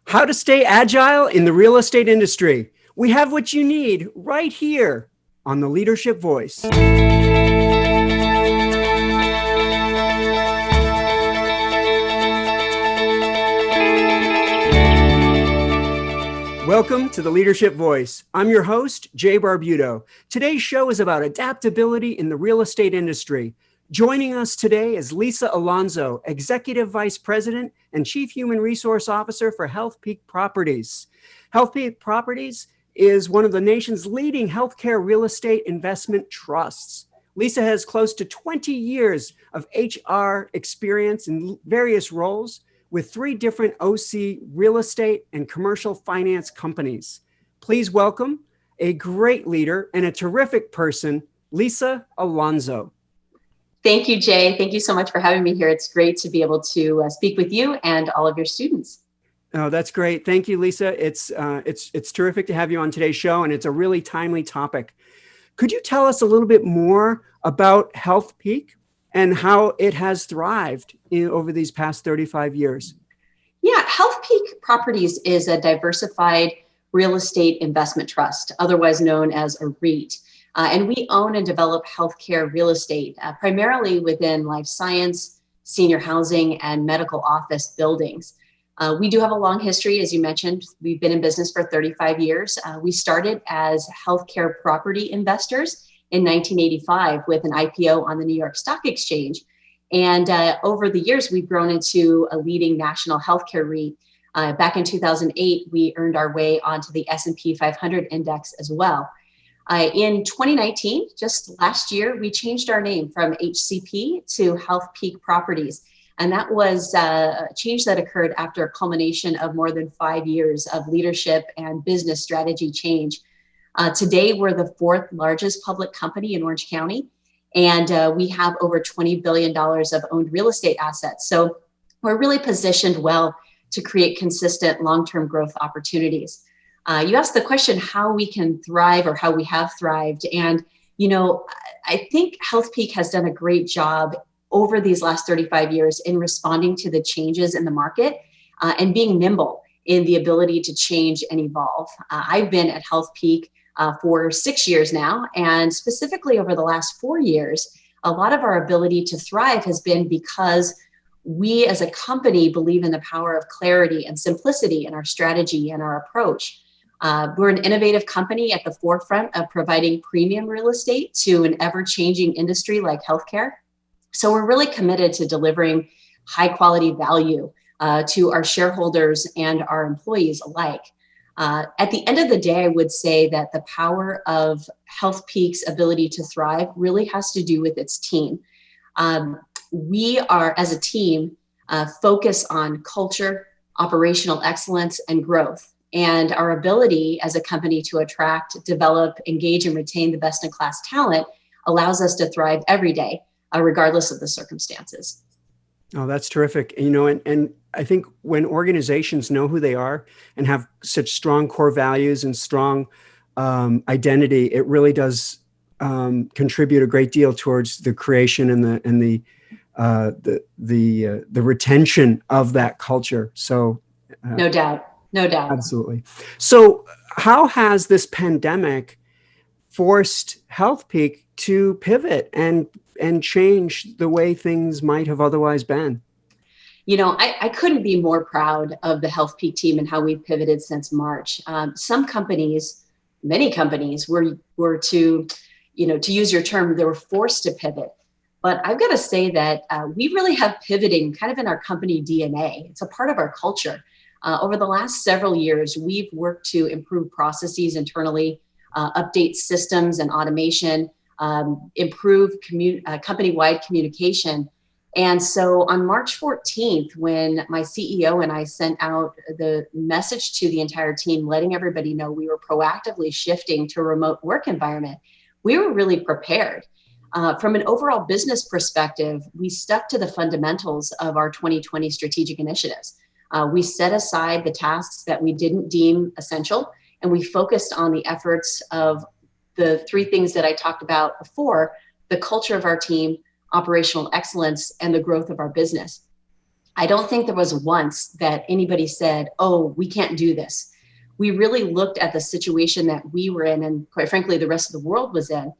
How to stay agile in the real estate industry. We have what you need right here on the Leadership Voice. Welcome to the Leadership Voice. I'm your host, Jay Barbuto. Today's show is about adaptability in the real estate industry. Joining us today is Lisa Alonso, Executive Vice President and Chief Human Resource Officer for Healthpeak Properties. Healthpeak Properties is one of the nation's leading healthcare real estate investment trusts. Lisa has close to 20 years of HR experience in various roles with 3 different OC real estate and commercial finance companies. Please welcome a great leader and a terrific person, Lisa Alonso. Thank you, Jay. Thank you so much for having me here. It's great to be able to speak with you and all of your students. Oh, that's great. Thank you, Lisa. It's terrific to have you on today's show, and it's a really timely topic. Could you tell us a little bit more about Healthpeak and how it has thrived over these past 35 years? Yeah, Healthpeak Properties is a diversified real estate investment trust, otherwise known as a REIT. And we own and develop healthcare real estate, primarily within life science, senior housing, and medical office buildings. We do have a long history, as you mentioned. We've been in business for 35 years. We started as healthcare property investors in 1985 with an IPO on the New York Stock Exchange. And over the years, we've grown into a leading national healthcare REIT. Back in 2008, we earned our way onto the S&P 500 index as well. In 2019, just last year, we changed our name from HCP to Healthpeak Properties. And that was a change that occurred after a culmination of more than 5 years of leadership and business strategy change. Today, we're the 4th largest public company in Orange County, and we have over $20 billion of owned real estate assets. So we're really positioned well to create consistent long-term growth opportunities. You asked the question how we can thrive or how we have thrived. And, I think Healthpeak has done a great job over these last 35 years in responding to the changes in the market and being nimble in the ability to change and evolve. I've been at Healthpeak for 6 years now, and specifically over the last 4 years, a lot of our ability to thrive has been because we as a company believe in the power of clarity and simplicity in our strategy and our approach. We're an innovative company at the forefront of providing premium real estate to an ever-changing industry like healthcare. So we're really committed to delivering high-quality value to our shareholders and our employees alike. At the end of the day, I would say that the power of Healthpeak's ability to thrive really has to do with its team. We are, as a team, focus on culture, operational excellence, and growth. And our ability as a company to attract, develop, engage, and retain the best-in-class talent allows us to thrive every day, regardless of the circumstances. Oh, that's terrific. And I think when organizations know who they are and have such strong core values and strong identity, it really does contribute a great deal towards the creation and the retention of that culture. So, no doubt. Absolutely. So how has this pandemic forced Healthpeak to pivot and change the way things might have otherwise been? I couldn't be more proud of the Healthpeak team and how we've pivoted since March. Many companies were to use your term, they were forced to pivot. But I've got to say that we really have pivoting kind of in our company DNA. It's a part of our culture. Over the last several years, we've worked to improve processes internally, update systems and automation, improve company-wide communication. And so on March 14th, when my CEO and I sent out the message to the entire team, letting everybody know we were proactively shifting to a remote work environment, we were really prepared. From an overall business perspective, we stuck to the fundamentals of our 2020 strategic initiatives. We set aside the tasks that we didn't deem essential, and we focused on the efforts of the 3 things that I talked about before: the culture of our team, operational excellence, and the growth of our business. I don't think there was once that anybody said, oh, we can't do this. We really looked at the situation that we were in, and quite frankly, the rest of the world was in.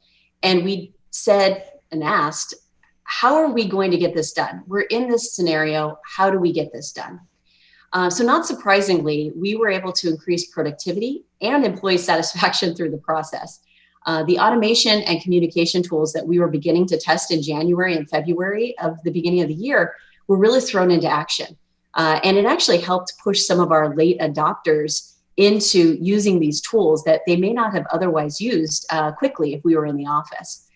And we said and asked, how are we going to get this done? We're in this scenario. How do we get this done? So not surprisingly, we were able to increase productivity and employee satisfaction through the process. The automation and communication tools that we were beginning to test in January and February of the beginning of the year were really thrown into action. And it actually helped push some of our late adopters into using these tools that they may not have otherwise used quickly if we were in the office.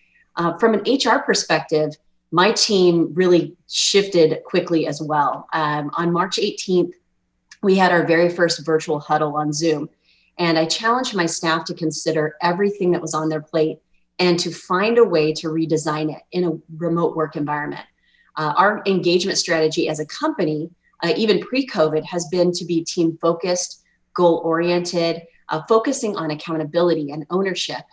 From an HR perspective, my team really shifted quickly as well. On March 18th, we had our very first virtual huddle on Zoom. And I challenged my staff to consider everything that was on their plate and to find a way to redesign it in a remote work environment. Our engagement strategy as a company, even pre-COVID, has been to be team-focused, goal-oriented, focusing on accountability and ownership,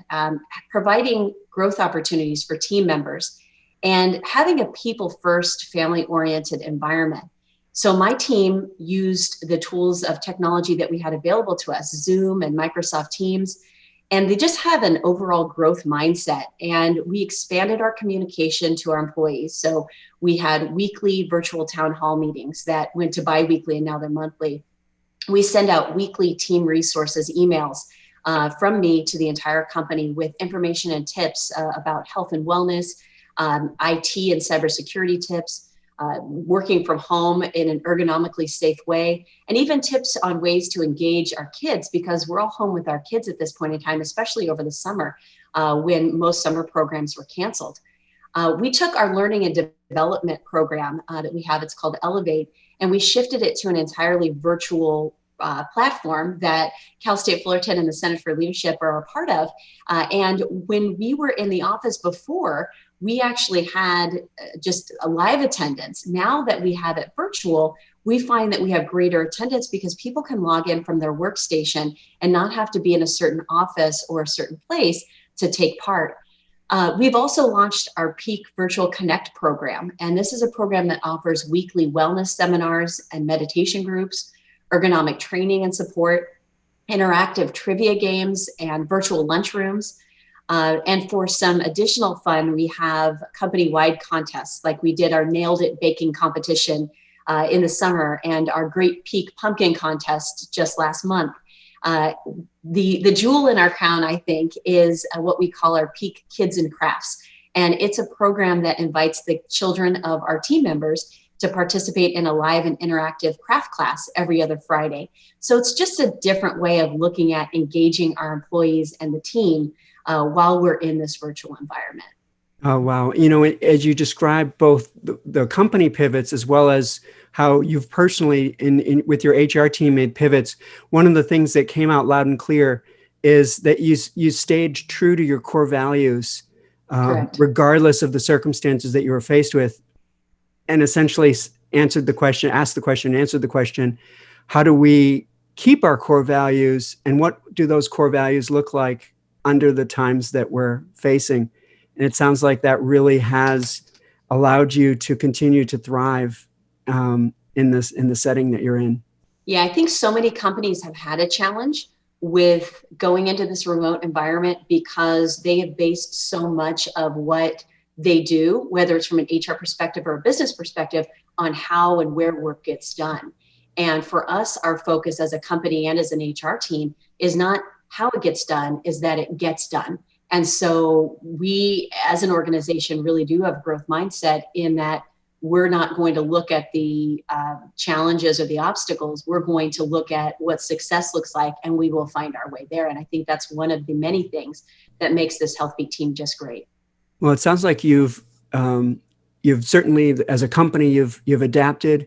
providing growth opportunities for team members, and having a people-first, family-oriented environment. So my team used the tools of technology that we had available to us, Zoom and Microsoft Teams, and they just have an overall growth mindset. And we expanded our communication to our employees. So we had weekly virtual town hall meetings that went to bi-weekly, and now they're monthly. We send out weekly team resources, emails from me to the entire company with information and tips about health and wellness, IT and cybersecurity tips, working from home in an ergonomically safe way, and even tips on ways to engage our kids, because we're all home with our kids at this point in time, especially over the summer when most summer programs were canceled. We took our learning and development program that we have, it's called Elevate, and we shifted it to an entirely virtual platform that Cal State Fullerton and the Center for Leadership are a part of. And when we were in the office before, we actually had just a live attendance. Now that we have it virtual, we find that we have greater attendance because people can log in from their workstation and not have to be in a certain office or a certain place to take part. We've also launched our Peak Virtual Connect program, and this is a program that offers weekly wellness seminars and meditation groups, ergonomic training and support, interactive trivia games, and virtual lunchrooms. And for some additional fun, we have company-wide contests, like we did our Nailed It baking competition in the summer and our Great Peak Pumpkin contest just last month. The jewel in our crown, I think, is what we call our Peak Kids and Crafts. And it's a program that invites the children of our team members to participate in a live and interactive craft class every other Friday. So it's just a different way of looking at engaging our employees and the team while we're in this virtual environment. Oh, wow. You know, as you described both the company pivots as well as how you've personally, with your HR team, made pivots, one of the things that came out loud and clear is that you stayed true to your core values, regardless of the circumstances that you were faced with, and essentially asked the question, how do we keep our core values, and what do those core values look like under the times that we're facing? And it sounds like that really has allowed you to continue to thrive in the setting that you're in. Yeah, I think so many companies have had a challenge with going into this remote environment because they have based so much of what they do, whether it's from an HR perspective or a business perspective, on how and where work gets done. And for us, our focus as a company and as an HR team is not how it gets done, is that it gets done. And so we, as an organization, really do have a growth mindset in that we're not going to look at the challenges or the obstacles. We're going to look at what success looks like, and we will find our way there. And I think that's one of the many things that makes this Healthpeak team just great. Well, it sounds like you've certainly, as a company, you've adapted,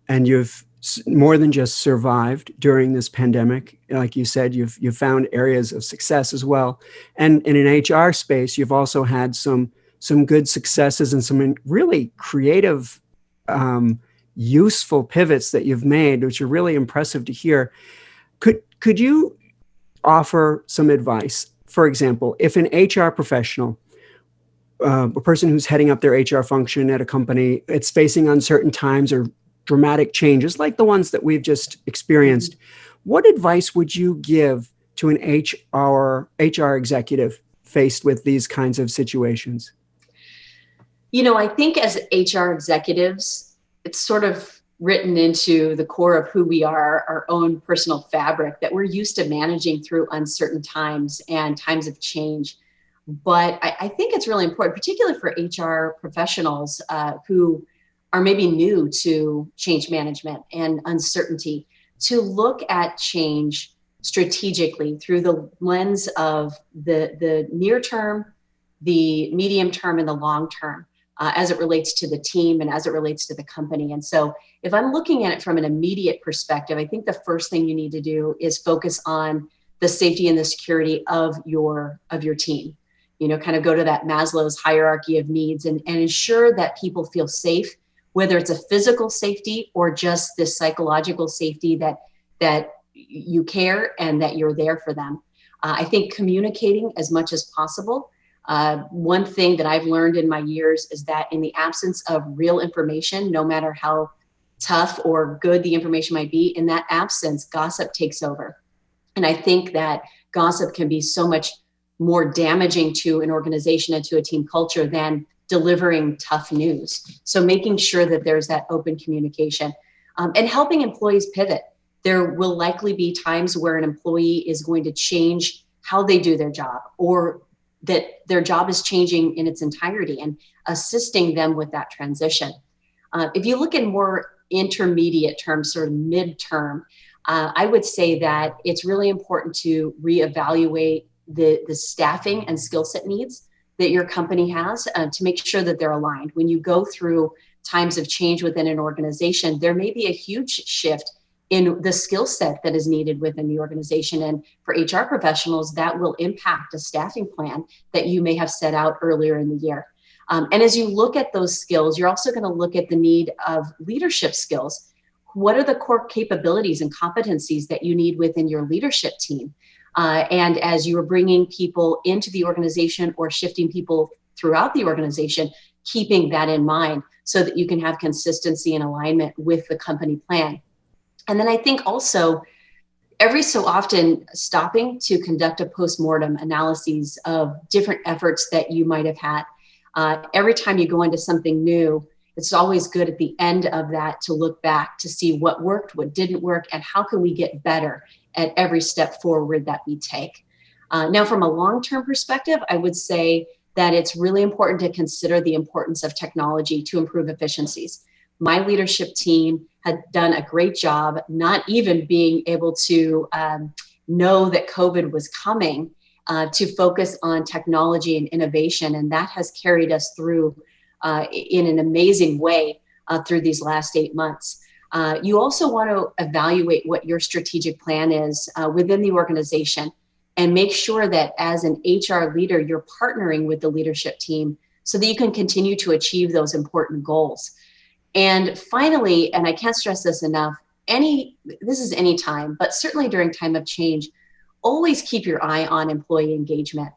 and you've more than just survived during this pandemic. Like you said, you've found areas of success as well. And in an HR space, you've also had some good successes and some really creative, useful pivots that you've made, which are really impressive to hear. Could you offer some advice? For example, if an HR professional, a person who's heading up their HR function at a company, it's facing uncertain times or dramatic changes like the ones that we've just experienced, what advice would you give to an HR executive faced with these kinds of situations? I think as HR executives, it's sort of written into the core of who we are, our own personal fabric, that we're used to managing through uncertain times and times of change. But I think it's really important, particularly for HR professionals who are maybe new to change management and uncertainty, to look at change strategically through the lens of the near term, the medium term, and the long term, as it relates to the team and as it relates to the company. And so if I'm looking at it from an immediate perspective, I think the first thing you need to do is focus on the safety and the security of your team. Kind of go to that Maslow's hierarchy of needs and ensure that people feel safe, whether it's a physical safety or just this psychological safety that you care and that you're there for them. I think communicating as much as possible. One thing that I've learned in my years is that in the absence of real information, no matter how tough or good the information might be, in that absence, gossip takes over. And I think that gossip can be so much more damaging to an organization and to a team culture than delivering tough news. So making sure that there's that open communication and helping employees pivot. There will likely be times where an employee is going to change how they do their job, or that their job is changing in its entirety, and assisting them with that transition. If you look in more intermediate terms, sort of midterm, I would say that it's really important to reevaluate the staffing and skill set needs that your company has to make sure that they're aligned. When you go through times of change within an organization, there may be a huge shift in the skill set that is needed within the organization. And for HR professionals, that will impact a staffing plan that you may have set out earlier in the year. And as you look at those skills, you're also going to look at the need of leadership skills. What are the core capabilities and competencies that you need within your leadership team? And as you are bringing people into the organization or shifting people throughout the organization, keeping that in mind so that you can have consistency and alignment with the company plan. And then I think also every so often stopping to conduct a postmortem analysis of different efforts that you might have had. Every time you go into something new, it's always good at the end of that to look back to see what worked, what didn't work, and how can we get better at every step forward that we take. Now, from a long-term perspective, I would say that it's really important to consider the importance of technology to improve efficiencies. My leadership team had done a great job, not even being able to know that COVID was coming, to focus on technology and innovation. And that has carried us through in an amazing way through these last 8 months. You also want to evaluate what your strategic plan is within the organization and make sure that as an HR leader, you're partnering with the leadership team so that you can continue to achieve those important goals. And finally, and I can't stress this enough, this is any time, but certainly during time of change, always keep your eye on employee engagement.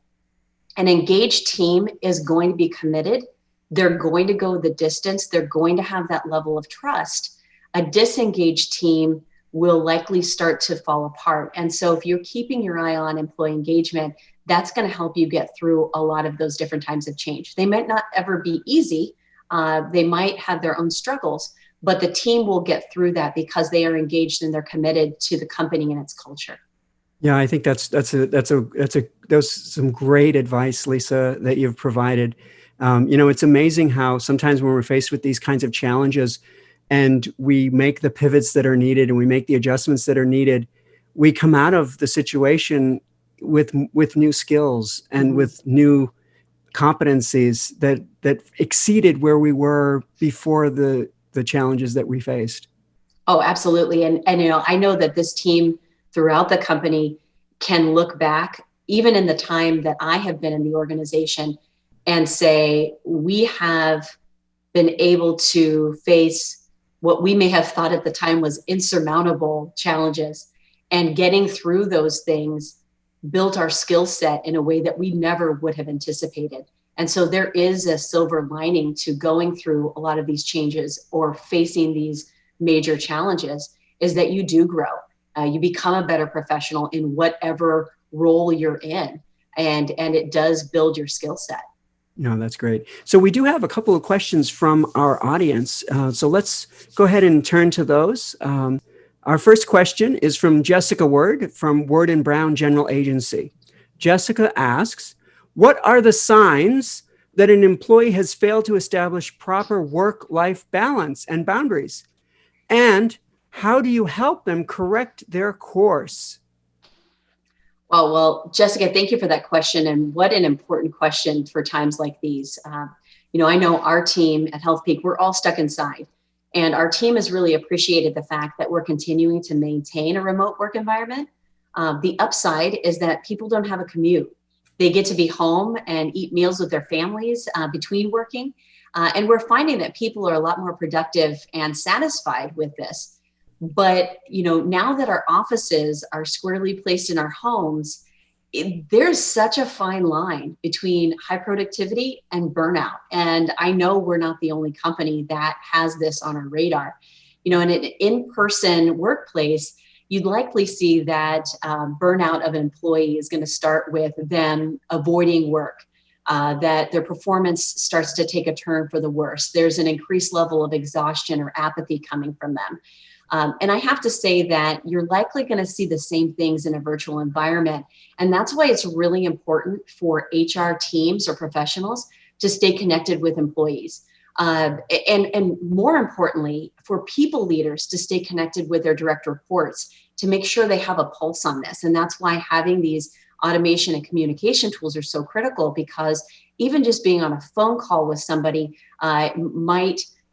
An engaged team is going to be committed. They're going to go the distance. They're going to have that level of trust. A disengaged team will likely start to fall apart. And so if you're keeping your eye on employee engagement, that's going to help you get through a lot of those different times of change. They might not ever be easy. They might have their own struggles, but the team will get through that because they are engaged and they're committed to the company and its culture. Yeah, I think that's some great advice, Lisa, that you've provided. It's amazing how sometimes when we're faced with these kinds of challenges and we make the pivots that are needed and we make the adjustments that are needed, we come out of the situation with new skills and with new competencies that exceeded where we were before the challenges that we faced. Oh, absolutely. And I know that this team throughout the company can look back, even in the time that I have been in the organization, and say, we have been able to face what we may have thought at the time was insurmountable challenges, and getting through those things built our skill set in a way that we never would have anticipated. And so there is a silver lining to going through a lot of these changes or facing these major challenges is that you do grow. You become a better professional in whatever role you're in, and it does build your skill set. No, that's great. So we do have a couple of questions from our audience. So let's go ahead and turn to those. Our first question is from Jessica Word from Word and Brown General Agency. Jessica asks, what are the signs that an employee has failed to establish proper work-life balance and boundaries? And how do you help them correct their course? Well, Jessica, thank you for that question. And what an important question for times like these. I know our team at Healthpeak, we're all stuck inside. And our team has really appreciated the fact that we're continuing to maintain a remote work environment. The upside is that people don't have a commute. They get to be home and eat meals with their families between working. And we're finding that people are a lot more productive and satisfied with this. But, now that our offices are squarely placed in our homes, there's such a fine line between high productivity and burnout. And I know we're not the only company that has this on our radar. In an in-person workplace, you'd likely see that burnout of an employee is going to start with them avoiding work, that their performance starts to take a turn for the worse. There's an increased level of exhaustion or apathy coming from them. And I have to say that you're likely going to see the same things in a virtual environment. And that's why it's really important for HR teams or professionals to stay connected with employees. And more importantly, for people leaders to stay connected with their direct reports to make sure they have a pulse on this. And that's why having these automation and communication tools are so critical, because even just being on a phone call with somebody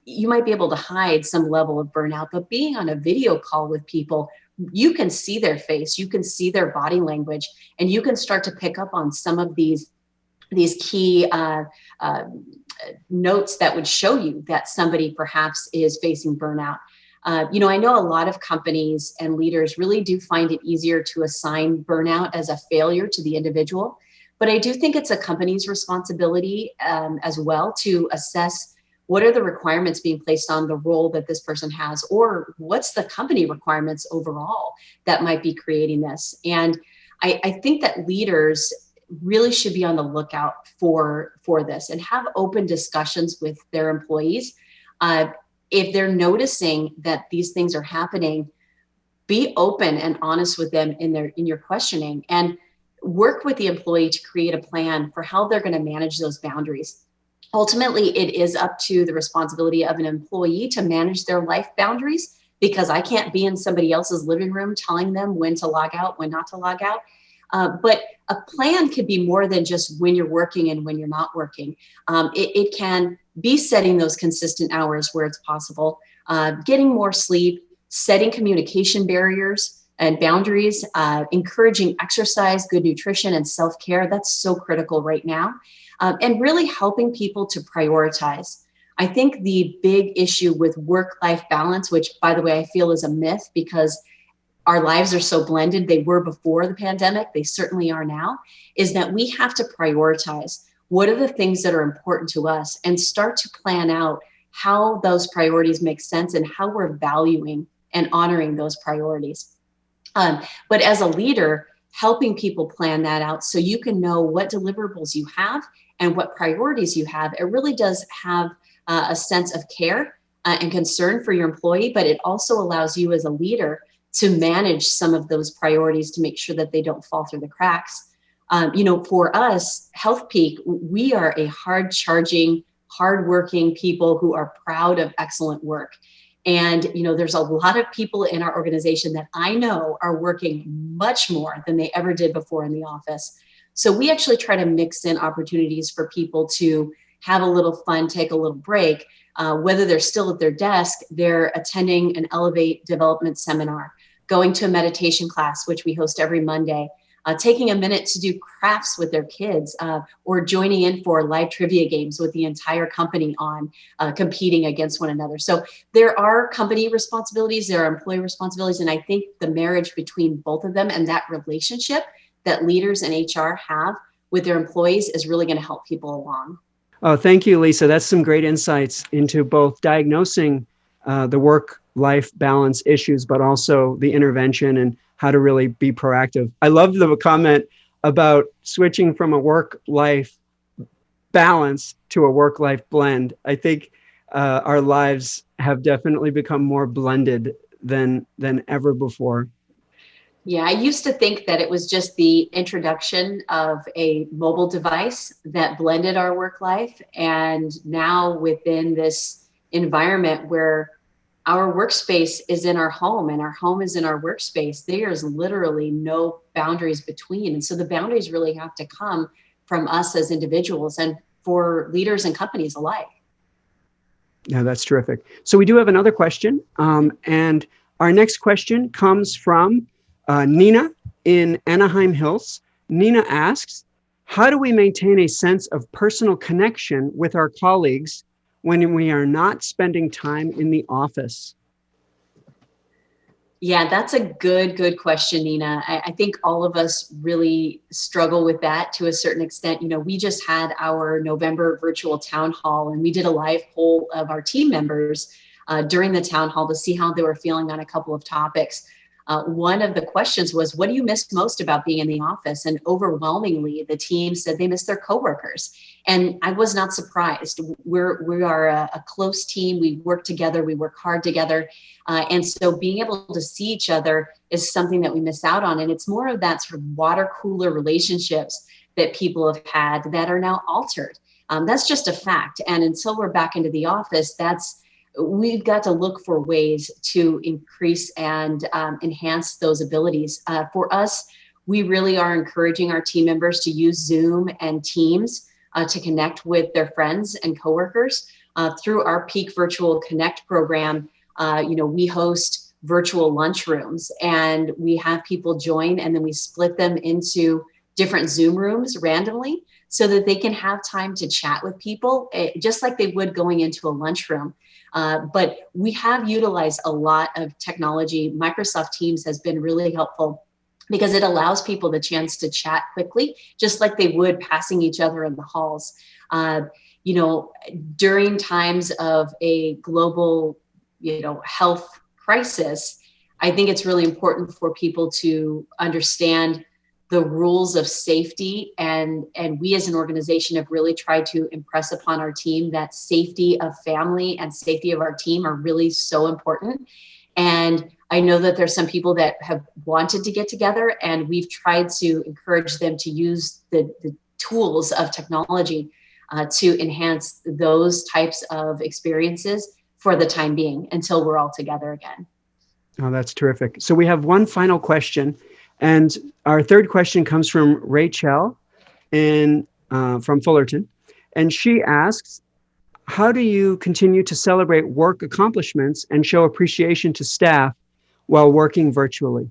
you might be able to hide some level of burnout, but being on a video call with people, you can see their face, you can see their body language, and you can start to pick up on some of these key notes that would show you that somebody perhaps is facing burnout. I know a lot of companies and leaders really do find it easier to assign burnout as a failure to the individual, but I do think it's a company's responsibility as well to assess what are the requirements being placed on the role that this person has, or what's the company requirements overall that might be creating this. And I think that leaders really should be on the lookout for this and have open discussions with their employees. If they're noticing that these things are happening, be open and honest with them in your questioning, and work with the employee to create a plan for how they're going to manage those boundaries. Ultimately, it is up to the responsibility of an employee to manage their life boundaries, because I can't be in somebody else's living room telling them when to log out, when not to log out. But a plan could be more than just when you're working and when you're not working. It can be setting those consistent hours where it's possible, getting more sleep, setting communication barriers and boundaries, encouraging exercise, good nutrition, and self-care. That's so critical right now. And really helping people to prioritize. I think the big issue with work-life balance, which, by the way, I feel is a myth because our lives are so blended, they were before the pandemic, they certainly are now, is that we have to prioritize what are the things that are important to us and start to plan out how those priorities make sense and how we're valuing and honoring those priorities. But as a leader, helping people plan that out so you can know what deliverables you have and what priorities you have, it really does have a sense of care and concern for your employee, but it also allows you as a leader to manage some of those priorities to make sure that they don't fall through the cracks. For us, Healthpeak, we are a hard-charging, hard-working people who are proud of excellent work. And, there's a lot of people in our organization that I know are working much more than they ever did before in the office. So we actually try to mix in opportunities for people to have a little fun, take a little break, whether they're still at their desk, they're attending an Elevate development seminar, going to a meditation class, which we host every Monday, taking a minute to do crafts with their kids, or joining in for live trivia games with the entire company on competing against one another. So there are company responsibilities, there are employee responsibilities, and I think the marriage between both of them and that relationship that leaders and HR have with their employees is really going to help people along. Oh, thank you, Lisa. That's some great insights into both diagnosing the work-life balance issues, but also the intervention and how to really be proactive. I love the comment about switching from a work-life balance to a work-life blend. I think our lives have definitely become more blended than ever before. Yeah, I used to think that it was just the introduction of a mobile device that blended our work life. And now within this environment where our workspace is in our home and our home is in our workspace, there's literally no boundaries between. And so the boundaries really have to come from us as individuals and for leaders and companies alike. Yeah, that's terrific. So we do have another question. And our next question comes from Nina in Anaheim Hills. Nina asks, how do we maintain a sense of personal connection with our colleagues when we are not spending time in the office? Yeah, that's a good question, Nina. I think all of us really struggle with that to a certain extent. You know, we just had our November virtual town hall and we did a live poll of our team members during the town hall to see how they were feeling on a couple of topics. One of the questions was, what do you miss most about being in the office? And overwhelmingly, the team said they miss their coworkers. And I was not surprised. We are a close team. We work together. We work hard together. And so being able to see each other is something that we miss out on. And it's more of that sort of water cooler relationships that people have had that are now altered. That's just a fact. And until we're back into the office, we've got to look for ways to increase and enhance those abilities. For us, we really are encouraging our team members to use Zoom and Teams to connect with their friends and coworkers. Through our Peak Virtual Connect program, we host virtual lunchrooms and we have people join and then we split them into different Zoom rooms randomly so that they can have time to chat with people, just like they would going into a lunchroom. But we have utilized a lot of technology. Microsoft Teams has been really helpful because it allows people the chance to chat quickly, just like they would passing each other in the halls. During times of a global, health crisis, I think it's really important for people to understand the rules of safety. And we as an organization have really tried to impress upon our team that safety of family and safety of our team are really so important. And I know that there's some people that have wanted to get together and we've tried to encourage them to use the tools of technology to enhance those types of experiences for the time being until we're all together again. Oh, that's terrific. So we have one final question. And our third question comes from Rachel from Fullerton. And she asks, how do you continue to celebrate work accomplishments and show appreciation to staff while working virtually?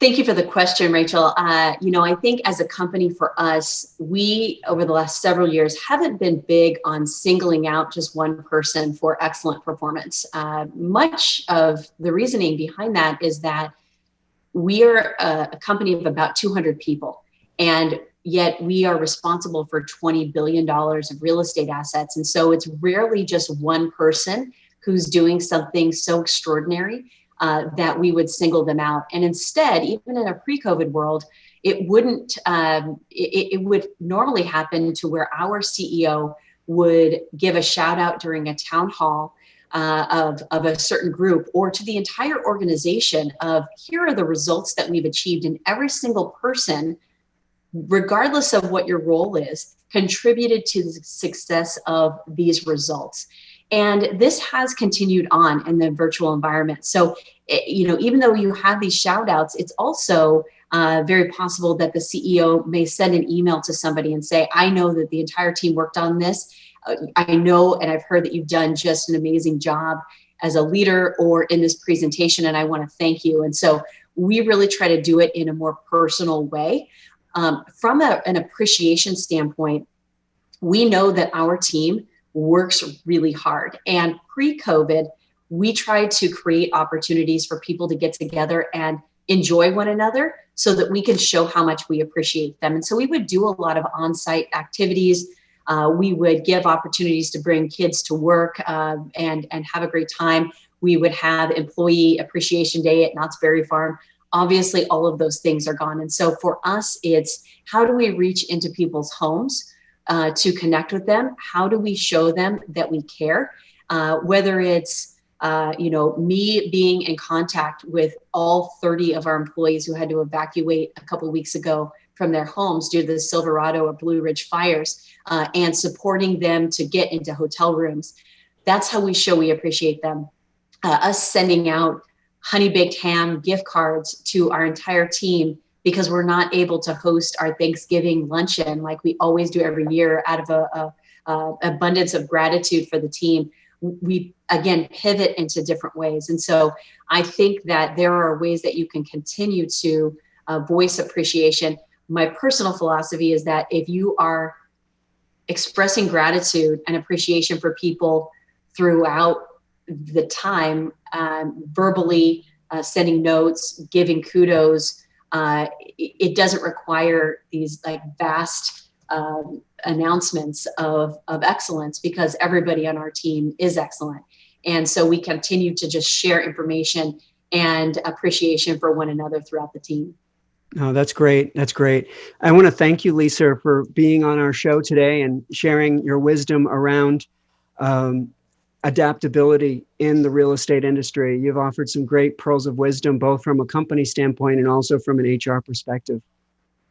Thank you for the question, Rachel. I think as a company for us, we, over the last several years, haven't been big on singling out just one person for excellent performance. Much of the reasoning behind that is that we are a company of about 200 people, and yet we are responsible for $20 billion of real estate assets. And so it's rarely just one person who's doing something so extraordinary that we would single them out. And instead, even in a pre-COVID world, it wouldn't, it would normally happen to where our CEO would give a shout out during a town hall of a certain group or to the entire organization of here are the results that we've achieved, and every single person, regardless of what your role is, contributed to the success of these results. And this has continued on in the virtual environment. So, even though you have these shout outs, it's also very possible that the CEO may send an email to somebody and say, I know that the entire team worked on this. I know, and I've heard that you've done just an amazing job as a leader or in this presentation, and I want to thank you. And so we really try to do it in a more personal way. From an appreciation standpoint, we know that our team works really hard. And pre-COVID, we tried to create opportunities for people to get together and enjoy one another so that we can show how much we appreciate them. And so we would do a lot of on-site activities. We would give opportunities to bring kids to work and have a great time. We would have Employee Appreciation Day at Knott's Berry Farm. Obviously, all of those things are gone. And so for us, it's how do we reach into people's homes to connect with them? How do we show them that we care? Whether it's me being in contact with all 30 of our employees who had to evacuate a couple of weeks ago from their homes due to the Silverado or Blue Ridge fires, and supporting them to get into hotel rooms. That's how we show we appreciate them. Us sending out honey baked ham gift cards to our entire team because we're not able to host our Thanksgiving luncheon like we always do every year out of a abundance of gratitude for the team. We, again, pivot into different ways. And so I think that there are ways that you can continue to voice appreciation. My personal philosophy is that if you are expressing gratitude and appreciation for people throughout the time, verbally sending notes, giving kudos, it doesn't require these like vast announcements of excellence because everybody on our team is excellent. And so we continue to just share information and appreciation for one another throughout the team. Oh, that's great. That's great. I want to thank you, Lisa, for being on our show today and sharing your wisdom around adaptability in the real estate industry. You've offered some great pearls of wisdom, both from a company standpoint and also from an HR perspective.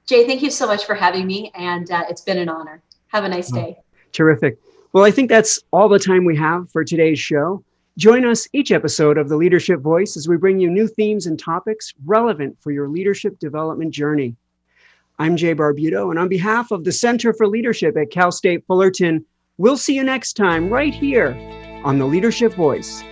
Jay, thank you so much for having me. And it's been an honor. Have a nice day. Terrific. Well, I think that's all the time we have for today's show. Join us each episode of The Leadership Voice as we bring you new themes and topics relevant for your leadership development journey. I'm Jay Barbuto, and on behalf of the Center for Leadership at Cal State Fullerton, we'll see you next time right here on The Leadership Voice.